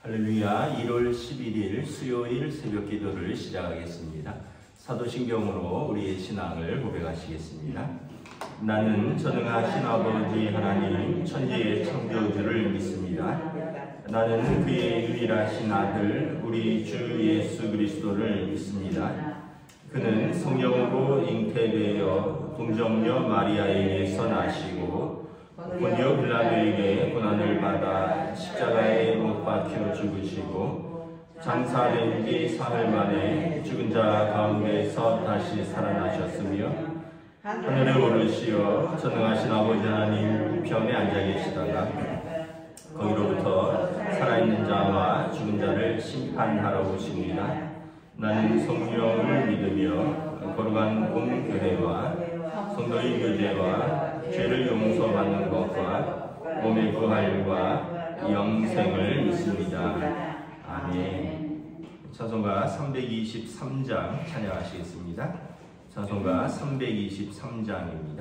할렐루야. 1월 11일 수요일 새벽 기도를 시작하겠습니다. 사도신경으로 우리의 신앙을 고백하시겠습니다. 나는 전능하신 아버지 하나님 천지의 창조주를 믿습니다. 나는 그의 유일하신 아들 우리 주 예수 그리스도를 믿습니다. 그는 성령으로 잉태되어 동정녀 마리아에게서 나시고 본디오 빌라도에게 고난을 받아 십자가에 못 박혀 죽으시고 장사된 지 사흘 만에 죽은 자 가운데서 다시 살아나셨으며 하늘에 오르시어 전능하신 아버지 하나님 우편에 앉아 계시다가 거기로부터 살아있는 자와 죽은 자를 심판하러 오십니다. 나는 성령을 믿으며 거룩한 공교회와 성도의 교제와 죄를 용서받는 것과 몸의 부활과 영생을 믿습니다. 아멘. 찬송가 323장 찬양하시겠습니다. 찬송가 323장입니다.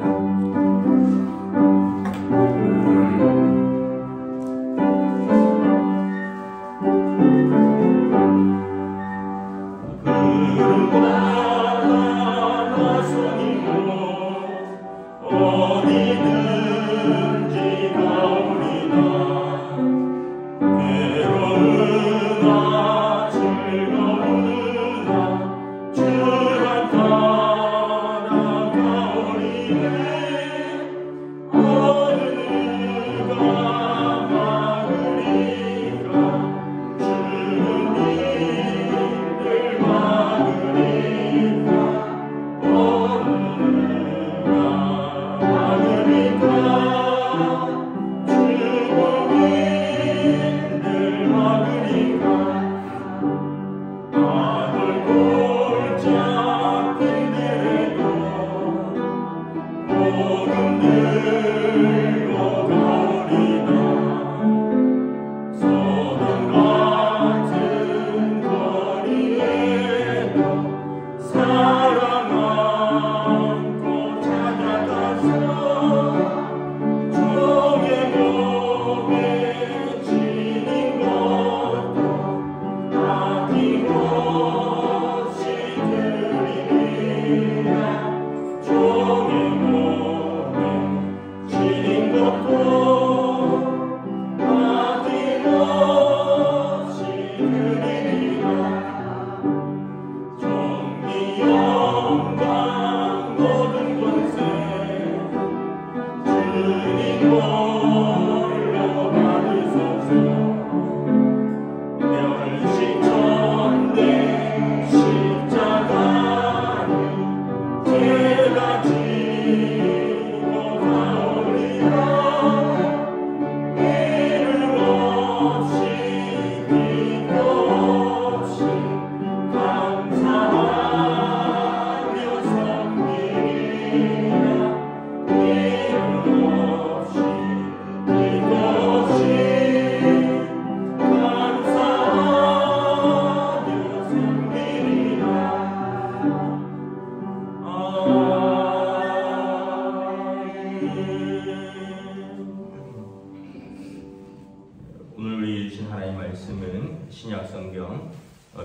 신약성경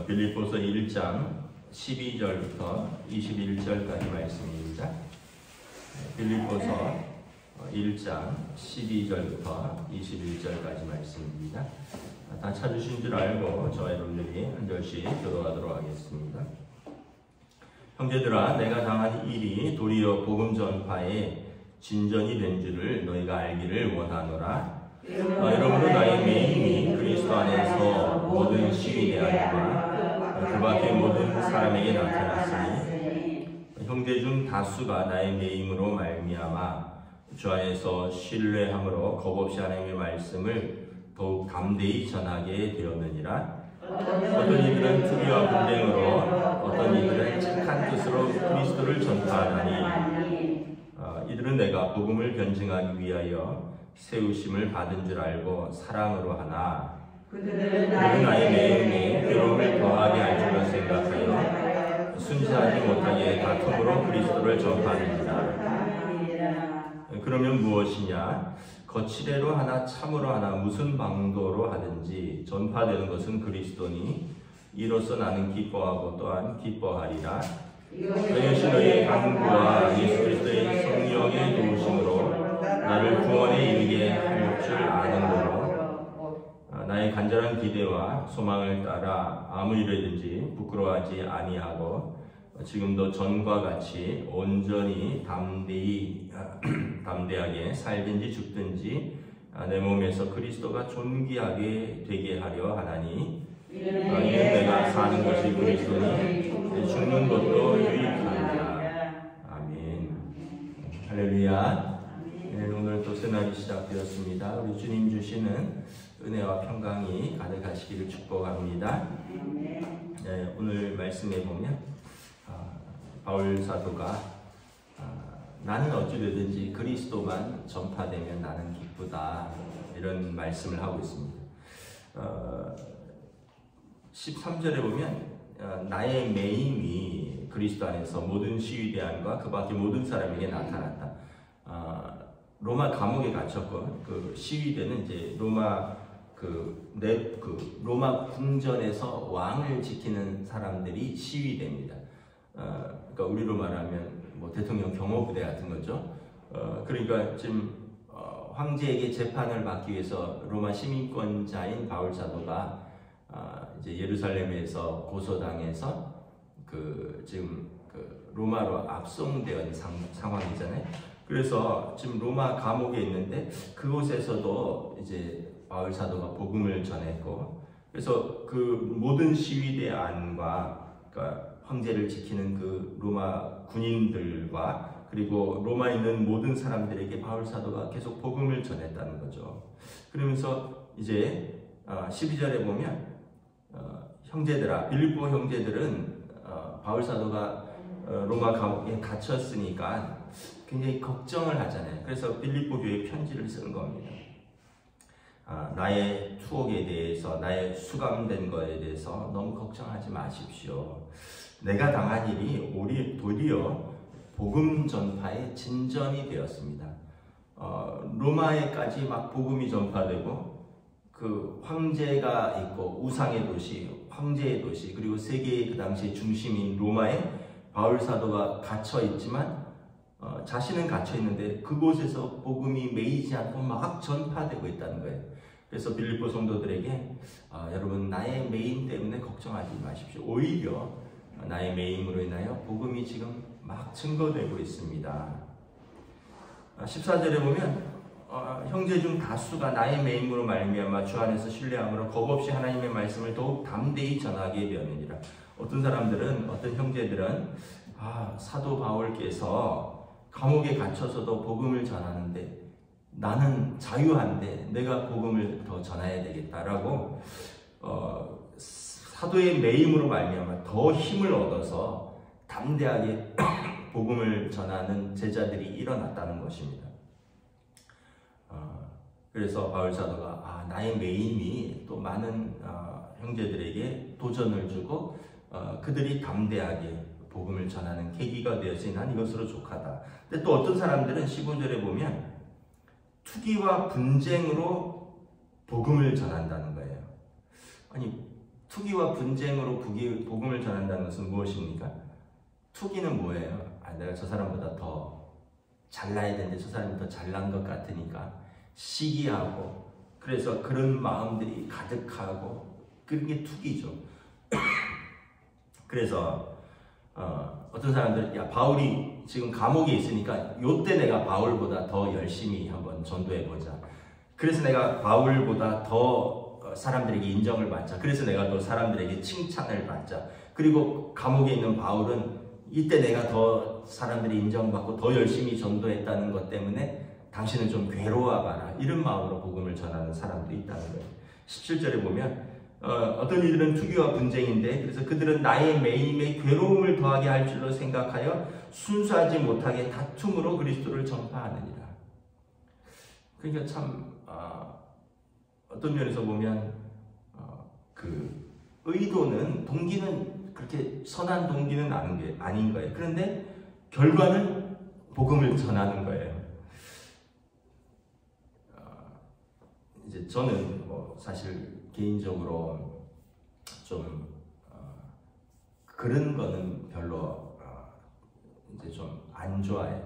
빌립보서 1장 12절부터 21절까지 말씀입니다. 빌립보서 1장 12절부터 21절까지 말씀입니다. 다 찾으신 줄 알고 저와 여러분들이 한 절씩 교도하도록 하겠습니다. 형제들아, 내가 당한 일이 도리어 복음 전파에 진전이 된 줄을 너희가 알기를 원하노라. 여러분도 나의 매임이 그리스도 안에서 모든 시민의 아니라 그 밖에 모든 사람에게 나타났으니 형제 중 다수가 나의 매임으로 말미암아 주 안에서 신뢰함으로 겁없이 하나님의 말씀을 더욱 담대히 전하게 되었느니라. 어떤 이들은 투기와 분쟁으로, 어떤 이들은 착한 뜻으로 그리스도를 전파하나니 이들은 내가 복음을 변증하기 위하여 세우심을 받은 줄 알고 사랑으로 하나 그들은 나의 매임에 괴로움을 더하게 할 줄로 생각하여 순진하지 못하게 다툼으로 그리스도를 전파하느니라. 그러면 무엇이냐? 거칠애로 하나 참으로 하나 무슨 방도로 하든지 전파되는 것은 그리스도니 이로써 나는 기뻐하고 또한 기뻐하리라. 이것이 너희의 간구와 예수 그리스도의 성령의 도우심으로 나를 구원에 이르게 할 줄 아는도로 나의 간절한 기대와 소망을 따라 아무 일이든지 부끄러워하지 아니하고 지금도 전과 같이 온전히 담대하게 살든지 죽든지 내 몸에서 그리스도가 존귀하게 되게 하려 하나니 이는 내가 사는 것이 그리스도니 죽는 것도 유익하니라. 아멘. 할렐루야. 네, 오늘 또 새날이 시작되었습니다. 우리 주님 주시는 은혜와 평강이 가득하시기를 축복합니다. 네, 오늘 말씀에 보면 바울 사도가 나는 어찌되든지 그리스도만 전파되면 나는 기쁘다 이런 말씀을 하고 있습니다. 13절에 보면 나의 매임이 그리스도 안에서 모든 시위대안과 그 밖에 모든 사람에게 나타났다. 로마 감옥에 갇혔고 그 시위대는 이제 로마 로마 궁전에서 왕을 지키는 사람들이 시위대입니다. 그러니까 우리로 말하면 뭐 대통령 경호부대 같은 거죠. 그러니까 지금 황제에게 재판을 받기 위해서 로마 시민권자인 바울 사도가 이제 예루살렘에서 고소당해서 지금 로마로 압송되어 있는 상황이잖아요. 그래서 지금 로마 감옥에 있는데 그곳에서도 이제 바울 사도가 복음을 전했고, 그래서 그 모든 시위대 안과 그러니까 황제를 지키는 그 로마 군인들과 그리고 로마에 있는 모든 사람들에게 바울 사도가 계속 복음을 전했다는 거죠. 그러면서 이제 12절에 보면 형제들아, 빌립보 형제들은 바울 사도가 로마 감옥에 갇혔으니까 굉장히 걱정을 하잖아요. 그래서 빌립보 교회에 편지를 쓰는 겁니다. 나의 투옥에 대해서, 나의 수감된 것에 대해서 너무 걱정하지 마십시오. 내가 당한 일이 도리어 복음 전파의 진전이 되었습니다. 로마에까지 막 복음이 전파되고 그 황제가 있고 우상의 도시, 황제의 도시, 그리고 세계의 그 당시 중심인 로마에 바울 사도가 갇혀 있지만 자신은 갇혀 있는데 그곳에서 복음이 매이지 않고 막 전파되고 있다는 거예요. 그래서 빌립보 성도들에게 여러분 나의 매임 때문에 걱정하지 마십시오. 오히려 나의 매임으로 인하여 복음이 지금 막 증거되고 있습니다. 14절에 보면 형제 중 다수가 나의 매임으로 말미암아 주 안에서 신뢰함으로 겁없이 하나님의 말씀을 더욱 담대히 전하게 되었느니라. 어떤 사람들은, 어떤 형제들은 사도 바울께서 감옥에 갇혀서도 복음을 전하는데 나는 자유한데 내가 복음을 더 전해야 되겠다라고 사도의 매임으로 말미암아 더 힘을 얻어서 담대하게 복음을 전하는 제자들이 일어났다는 것입니다. 그래서 바울 사도가 나의 매임이 또 많은 형제들에게 도전을 주고 그들이 담대하게 복음을 전하는 계기가 되었으니 난 이것으로 족하다. 근데 또 어떤 사람들은 15절에 보면 투기와 분쟁으로 복음을 전한다는 거예요. 아니, 투기와 분쟁으로 복음을 전한다는 것은 무엇입니까? 투기는 뭐예요? 내가 저 사람보다 더 잘나야 되는데 저 사람이 더 잘난 것 같으니까 시기하고, 그래서 그런 마음들이 가득하고 그런 게 투기죠. 그래서 어떤 사람들, 바울이 지금 감옥에 있으니까 요때 내가 바울보다 더 열심히 한번 전도해보자. 그래서 내가 바울보다 더 사람들에게 인정을 받자. 그래서 내가 또 사람들에게 칭찬을 받자. 그리고 감옥에 있는 바울은 이때 내가 더 사람들이 인정받고 더 열심히 전도했다는 것 때문에 당신은 좀 괴로워봐라. 이런 마음으로 복음을 전하는 사람도 있다는 거예요. 17절에 보면 어떤 이들은 투기와 분쟁인데, 그래서 그들은 나의 매임에 괴로움을 더하게 할 줄로 생각하여 순수하지 못하게 다툼으로 그리스도를 전파하느니라. 그러니까 참 어떤 면에서 보면 그 의도는, 동기는 그렇게 선한 동기는 아닌 거예요. 그런데 결과는 복음을 전하는 거예요. 이제 저는 뭐 사실 개인적으로 좀 그런 거는 별로 이제 좀 안 좋아해.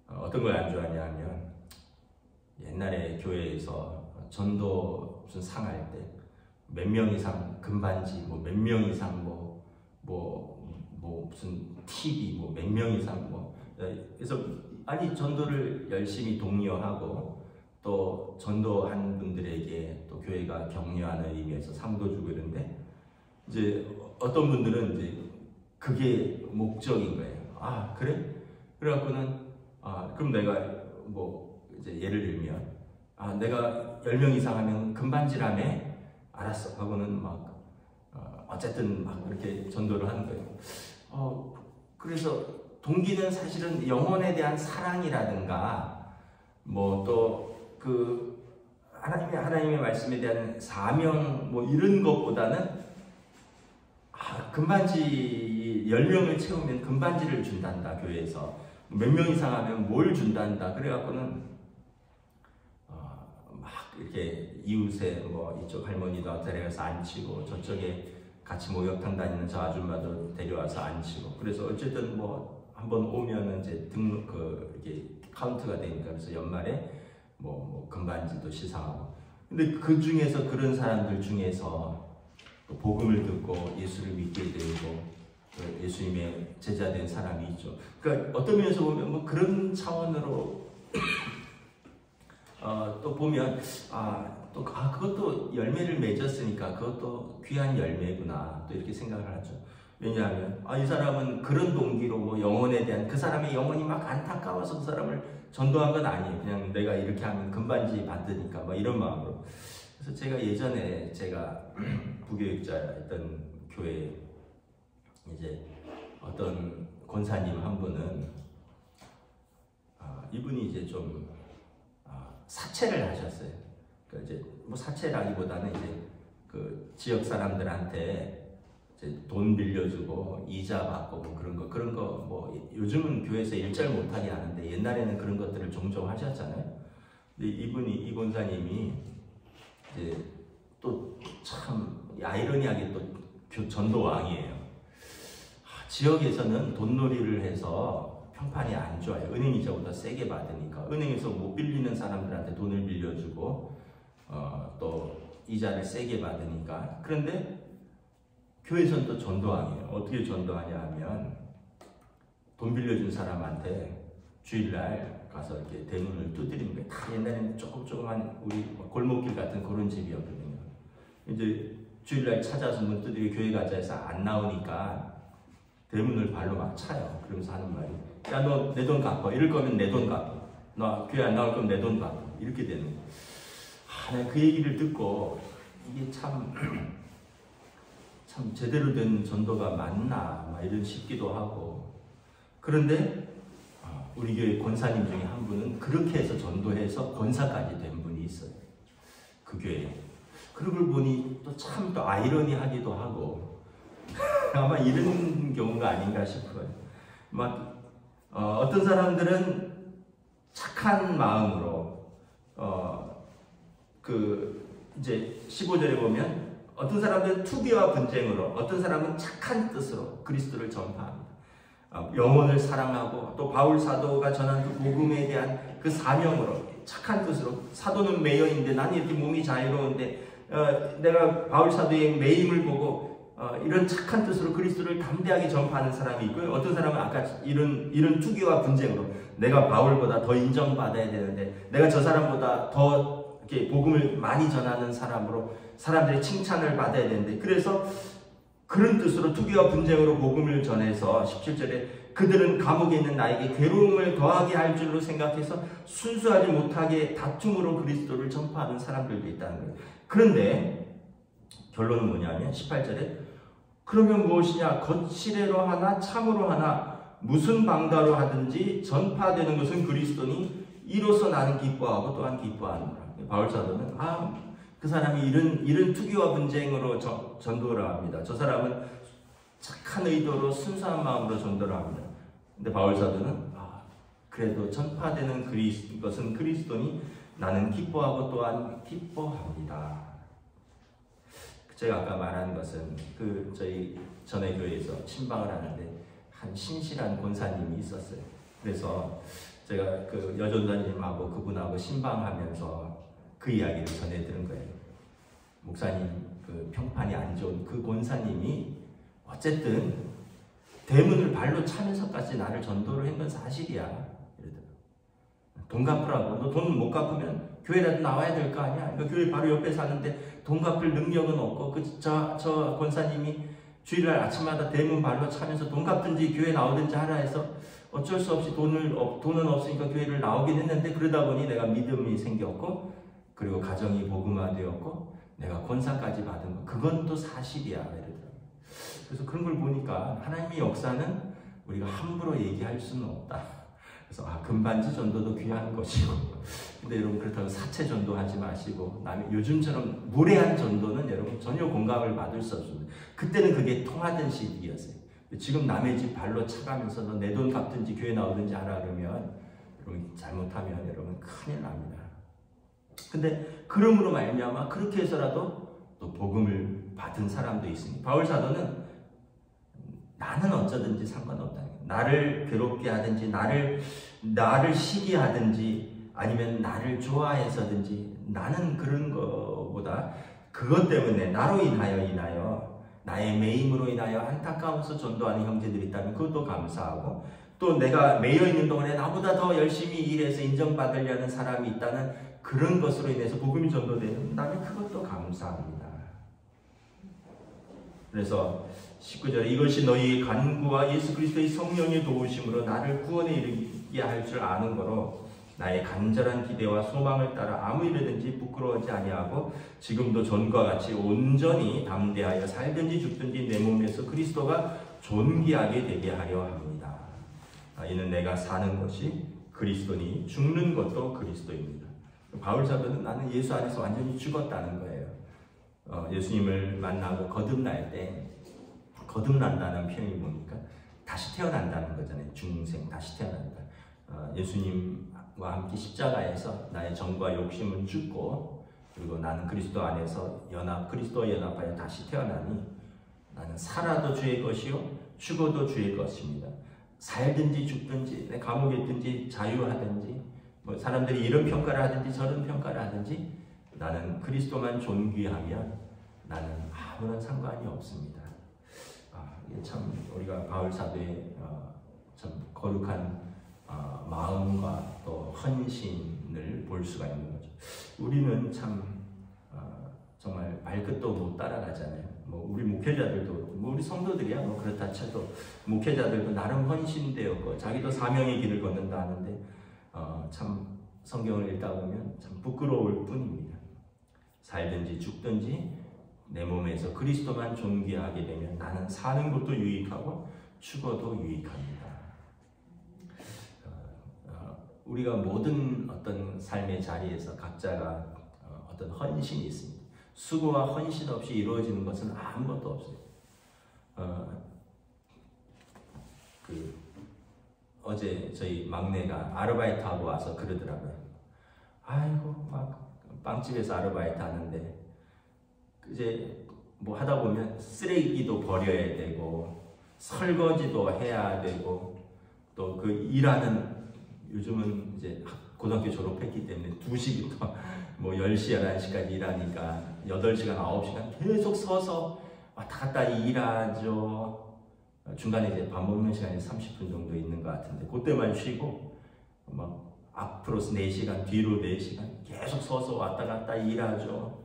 어떤 걸 안 좋아하냐면 옛날에 교회에서 전도 무슨 상할 때 몇 명 이상 금반지 뭐 몇 명 이상 뭐 무슨 TV 뭐 몇 명 이상 뭐 그래서 아니 전도를 열심히 독려하고 또 전도한 분들에게 또 교회가 격려하는 의미에서 상도 주고 이런데 이제 어떤 분들은 이제 그게 목적인 거예요. 아 그래? 그래갖고는 그럼 내가 뭐 이제 예를 들면 내가 10명 이상 하면 금반지라며 알았어 하고는 막 어쨌든 막 그렇게 전도를 하는 거예요. 그래서 동기는 사실은 영혼에 대한 사랑이라든가 뭐 또 그 하나님의 말씀에 대한 사명 뭐 이런 것보다는 금반지 10명을 채우면 금반지를 준단다 교회에서 몇 명 이상 하면 뭘 준단다 그래갖고는 막 이렇게 이웃에 뭐 이쪽 할머니도 데려가서 앉히고 저쪽에 같이 목욕탕 다니는 저 아줌마도 데려와서 앉히고 그래서 어쨌든 뭐 한번 오면은 이제 등록 이렇게 카운트가 되니까 그래서 연말에 뭐 금반지도 시상하고 근데 그 중에서 그런 사람들 중에서 또 복음을 듣고 예수를 믿게 되고 예수님의 제자된 사람이 있죠. 그러니까 어떤 면에서 보면 뭐 그런 차원으로 또 보면 그것도 열매를 맺었으니까 그것도 귀한 열매구나 또 이렇게 생각을 하죠. 왜냐하면 이 사람은 그런 동기로 뭐 영혼에 대한 그 사람의 영혼이 막 안타까워서 그 사람을 전도한 건 아니에요. 그냥 내가 이렇게 하면 금반지 받으니까 뭐 이런 마음으로. 그래서 제가 예전에 제가 부교육자였던 교회에 이제 어떤 권사님 한 분은 이분이 이제 좀 사채를 하셨어요. 그러니까 이제 뭐 사채라기보다는 이제 그 지역 사람들한테 이제 돈 빌려주고 이자 받고 뭐 그런 거 뭐 요즘은 교회에서 일절 못하게 하는데 옛날에는 그런 것들을 종종 하셨잖아요. 근데 이 권사님이 이제 또 참 아이러니하게 또 전도왕이에요. 지역에서는 돈놀이를 해서 평판이 안 좋아요. 은행이자보다 세게 받으니까 은행에서 못 빌리는 사람들한테 돈을 빌려주고 또 이자를 세게 받으니까. 그런데 교회에서는 또 전도왕이에요. 어떻게 전도하냐 하면 돈 빌려준 사람한테 주일날 가서 이렇게 대문을 두드리는 거예요. 다 옛날에는 조그만 우리 골목길 같은 그런 집이었거든요. 이제 주일날 찾아서 문 두드리고 교회 가자 해서 안 나오니까 대문을 발로 막 차요. 그러면서 하는 말이 야 너 내 돈 갚아. 이럴 거면 내 돈 갚아. 너 교회 안 나올 거면 내 돈 갚아. 이렇게 되는 거예요. 내가 그 얘기를 듣고 이게 참 제대로 된 전도가 맞나 막 이런 싶기도 하고. 그런데 우리 교회 권사님 중에 한 분은 그렇게 해서 전도해서 권사까지 된 분이 있어요. 그 교회에. 그런 걸 보니 또 참 또 아이러니하기도 하고 아마 이런 경우가 아닌가 싶어요. 막 어떤 사람들은 착한 마음으로 이제 15절에 보면 어떤 사람들은 투기와 분쟁으로 어떤 사람은 착한 뜻으로 그리스도를 전파합니다. 영혼을 사랑하고 또 바울 사도가 전한 그 복음에 대한 그 사명으로 착한 뜻으로 사도는 매여인데 나는 이렇게 몸이 자유로운데 내가 바울 사도의 매임을 보고 이런 착한 뜻으로 그리스도를 담대하게 전파하는 사람이 있고요. 어떤 사람은 아까 이런 투기와 분쟁으로 내가 바울보다 더 인정받아야 되는데 내가 저 사람보다 더 이렇게 복음을 많이 전하는 사람으로 사람들의 칭찬을 받아야 되는데 그래서 그런 뜻으로 투기와 분쟁으로 복음을 전해서 17절에 그들은 감옥에 있는 나에게 괴로움을 더하게 할 줄로 생각해서 순수하지 못하게 다툼으로 그리스도를 전파하는 사람들도 있다는 거예요. 그런데 결론은 뭐냐면 18절에 그러면 무엇이냐 거칠애로 하나 참으로 하나 무슨 방다로 하든지 전파되는 것은 그리스도니 이로써 나는 기뻐하고 또한 기뻐하노라. 바울 사도는 그 사람이 이런 투기와 분쟁으로 전도를 합니다. 저 사람은 착한 의도로 순수한 마음으로 전도를 합니다. 근데 바울 사도는 그래도 전파되는 것은 그리스도니 나는 기뻐하고 또한 기뻐합니다. 제가 아까 말한 것은 저희 전에 교회에서 신방을 하는데 한 신실한 권사님이 있었어요. 그래서 제가 여전사님하고 그분하고 신방하면서 그 이야기를 전해 들은 거예요. 목사님 평판이 안 좋은 그 권사님이 어쨌든 대문을 발로 차면서까지 나를 전도를 한 건 사실이야. 이러더라고요. 돈 갚으라고. 너 돈 못 갚으면 교회라도 나와야 될 거 아니야. 그러니까 교회 바로 옆에 사는데 돈 갚을 능력은 없고 저 권사님이 주일날 아침마다 대문 발로 차면서 돈 갚든지 교회 나오든지 하라 해서 어쩔 수 없이 돈은 없으니까 교회를 나오긴 했는데 그러다 보니 내가 믿음이 생겼고 그리고 가정이 복음화되었고 내가 권사까지 받은 거 그건 또 사실이야. 이러더라고요. 그래서 그런 걸 보니까 하나님의 역사는 우리가 함부로 얘기할 수는 없다. 그래서 금반지 전도도 귀한 것이고 근데 여러분 그렇다고 사채 전도하지 마시고 요즘처럼 무례한 전도는 여러분 전혀 공감을 받을 수 없습니다. 그때는 그게 통하던 시기였어요. 지금 남의 집 발로 차가면서 너 내 돈 갚든지 교회 나오든지 하라 그러면 여러분 잘못하면 여러분 큰일 납니다. 근데 그러므로 말미암아 그렇게 해서라도 또 복음을 받은 사람도 있으니 바울 사도는 나는 어쩌든지 상관없다. 나를 괴롭게 하든지 나를 시기하든지 아니면 나를 좋아해서든지 나는 그런 거보다 그것 때문에 나로 인하여 나의 매임으로 인하여 안타까워서 전도하는 형제들이 있다면 그것도 감사하고 또 내가 매여 있는 동안에 나보다 더 열심히 일해서 인정받으려는 사람이 있다는 그런 것으로 인해서 복음이 전도된다면 그것도 감사합니다. 그래서 19절에 이것이 너희의 간구와 예수 그리스도의 성령의 도우심으로 나를 구원에 이르게 할 줄 아는 거로 나의 간절한 기대와 소망을 따라 아무 일이든지 부끄러워하지 아니하고 지금도 전과 같이 온전히 담대하여 살든지 죽든지 내 몸에서 그리스도가 존귀하게 되게 하려 합니다. 이는 내가 사는 것이 그리스도니 죽는 것도 그리스도입니다. 바울 사도는 나는 예수 안에서 완전히 죽었다는 거예요. 예수님을 만나고 거듭날 때 거듭난다는 표현이 뭡니까? 다시 태어난다는 거잖아요. 중생, 다시 태어난다. 예수님과 함께 십자가에서 나의 정과 욕심은 죽고 그리고 나는 그리스도 안에서 그리스도와 연합하여 다시 태어나니 나는 살아도 주의 것이요 죽어도 주의 것입니다. 살든지 죽든지 내 감옥에 있든지 자유하든지 뭐 사람들이 이런 평가를 하든지 저런 평가를 하든지 나는 그리스도만 존귀하면 나는 아무런 상관이 없습니다. 이게 참 우리가 바울 사도의 참 거룩한 마음과 또 헌신을 볼 수가 있는 거죠. 우리는 참 정말 발끝도 못 따라가잖아요. 뭐 우리 목회자들도 뭐 우리 성도들이야 뭐 그렇다 쳐도 목회자들도 나름 헌신되었고 자기도 사명의 길을 걷는다 하는데 참 성경을 읽다 보면 참 부끄러울 뿐입니다. 살든지 죽든지 내 몸에서 그리스도만 존귀하게 되면 나는 사는 것도 유익하고 죽어도 유익합니다. 우리가 모든 어떤 삶의 자리에서 각자가 어떤 헌신이 있습니다. 수고와 헌신 없이 이루어지는 것은 아무것도 없어요. 어제 저희 막내가 아르바이트하고 와서 그러더라고요. 아이고 막 빵집에서 아르바이트 하는데 이제 뭐 하다 보면 쓰레기도 버려야 되고 설거지도 해야 되고 또 그 일하는 요즘은 이제 고등학교 졸업했기 때문에 2시부터 뭐 10시, 11시까지 일하니까 8시간, 9시간 계속 서서 왔다 갔다 일하죠. 중간에 이제 밥 먹는 시간이 30분 정도 있는 것 같은데 그때만 쉬고 막 앞으로 4시간, 뒤로 4시간 계속 서서 왔다 갔다 일하죠.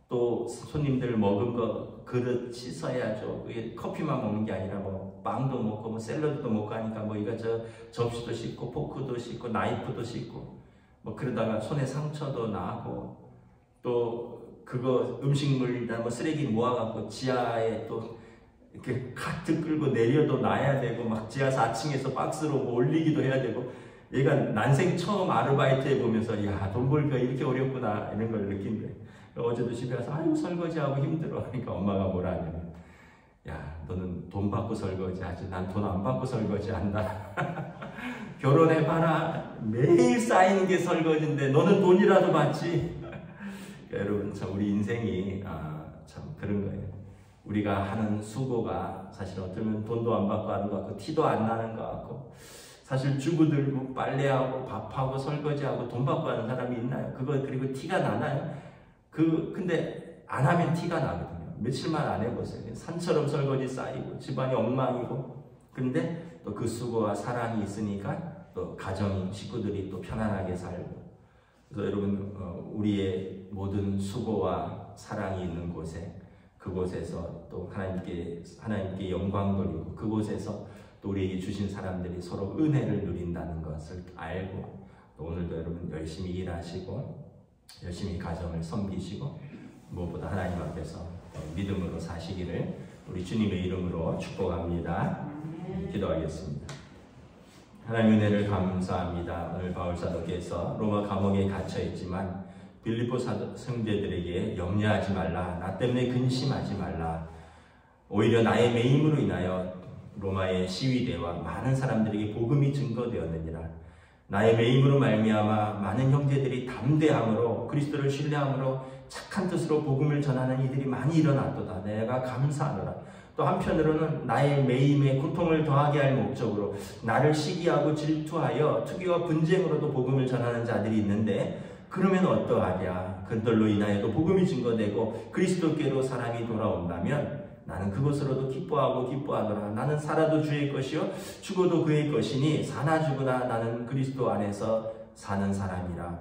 또 손님들 먹은 거 그릇 씻어야죠. 커피만 먹는 게 아니라 뭐 빵도 먹고 뭐 샐러드도 먹고 하니까 뭐 이거 접시도 씻고 포크도 씻고 나이프도 씻고 뭐 그러다가 손에 상처도 나고 또 그거 음식물이나 뭐 쓰레기 모아갖고 지하에 또 이렇게 카트 끌고 내려도 놔야 되고 막 지하 4층에서 박스로 뭐 올리기도 해야 되고 얘가 난생 처음 아르바이트 해보면서 야, 돈 벌기가 이렇게 어렵구나 이런 걸 느낀 거예요. 어제도 집에 와서 아이고 설거지하고 힘들어. 그러니까 엄마가 뭐라 하냐면 야 너는 돈 받고 설거지 하지 난 돈 안 받고 설거지 한다. 결혼해봐라. 매일 쌓이는 게 설거지인데 너는 돈이라도 받지. 여러분 참 우리 인생이 참 그런 거예요. 우리가 하는 수고가 사실 어쩌면 돈도 안 받고 하는 것 같고 티도 안 나는 것 같고 사실 주부들 빨래하고 밥하고 설거지하고 돈 받고 하는 사람이 있나요? 그거 그리고 티가 나나요? 근데 안 하면 티가 나거든요. 며칠만 안 해보세요. 산처럼 설거지 쌓이고 집안이 엉망이고 근데 또 그 수고와 사랑이 있으니까 또 가정이 식구들이 또 편안하게 살고 그래서 여러분 우리의 모든 수고와 사랑이 있는 곳에 그곳에서 또 하나님께 영광 돌리고 그곳에서 또 우리에게 주신 사람들이 서로 은혜를 누린다는 것을 알고 또 오늘도 여러분 열심히 일하시고 열심히 가정을 섬기시고 무엇보다 하나님 앞에서 믿음으로 사시기를 우리 주님의 이름으로 축복합니다. 기도하겠습니다. 하나님 은혜를 감사합니다. 오늘 바울 사도께서 로마 감옥에 갇혀 있지만 빌립보 성도들에게 염려하지 말라. 나 때문에 근심하지 말라. 오히려 나의 매임으로 인하여 로마의 시위대와 많은 사람들에게 복음이 증거되었느니라. 나의 매임으로 말미암아 많은 형제들이 담대함으로 그리스도를 신뢰함으로 착한 뜻으로 복음을 전하는 이들이 많이 일어났도다. 내가 감사하노라. 또 한편으로는 나의 매임에 고통을 더하게 할 목적으로 나를 시기하고 질투하여 투기와 분쟁으로도 복음을 전하는 자들이 있는데 그러면 어떠하랴. 그들로 인하여도 복음이 증거되고 그리스도께로 사람이 돌아온다면 나는 그것으로도 기뻐하노라. 나는 살아도 주의 것이요 죽어도 그의 것이니 사나 죽으나 나는 그리스도 안에서 사는 사람이라.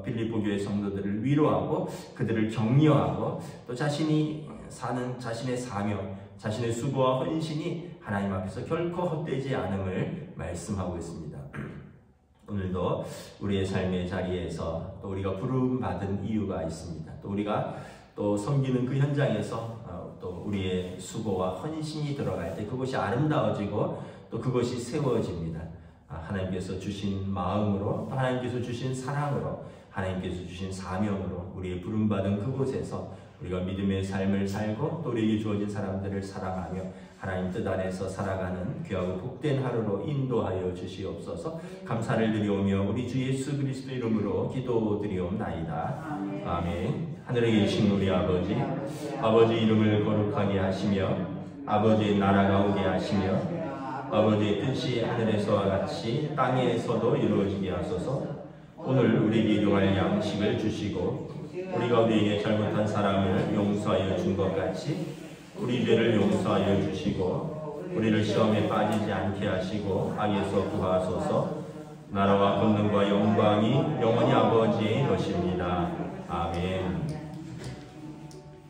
빌립보 교회 성도들을 위로하고 그들을 격려하고 또 자신이 사는 자신의 사명, 자신의 수고와 헌신이 하나님 앞에서 결코 헛되지 않음을 말씀하고 있습니다. 오늘도 우리의 삶의 자리에서 또 우리가 부름받은 이유가 있습니다. 또 우리가 또 섬기는 그 현장에서 또 우리의 수고와 헌신이 들어갈 때 그것이 아름다워지고 또 그것이 세워집니다. 하나님께서 주신 마음으로 또 하나님께서 주신 사랑으로 하나님께서 주신 사명으로 우리의 부름받은 그곳에서 우리가 믿음의 삶을 살고 또 우리에게 주어진 사람들을 사랑하며 하나님 뜻 안에서 살아가는 귀하고 복된 하루로 인도하여 주시옵소서. 감사를 드리오며 우리 주 예수 그리스도 이름으로 기도드리옵나이다. 아멘. 하늘에 계신 우리 아버지 이름을 거룩하게 하시며 아버지의 나라가 오게 하시며 아버지의 뜻이 하늘에서와 같이 땅에서도 이루어지게 하소서. 오늘 우리에게 일용할 양식을 주시고 우리가 우리에게 잘못한 사람을 용서하여 준 것 같이 우리 죄를 용서하여 주시고 우리를 시험에 빠지지 않게 하시고 악에서 구하소서. 나라와 권능과 영광이 영원히 아버지의 것입니다. 아멘.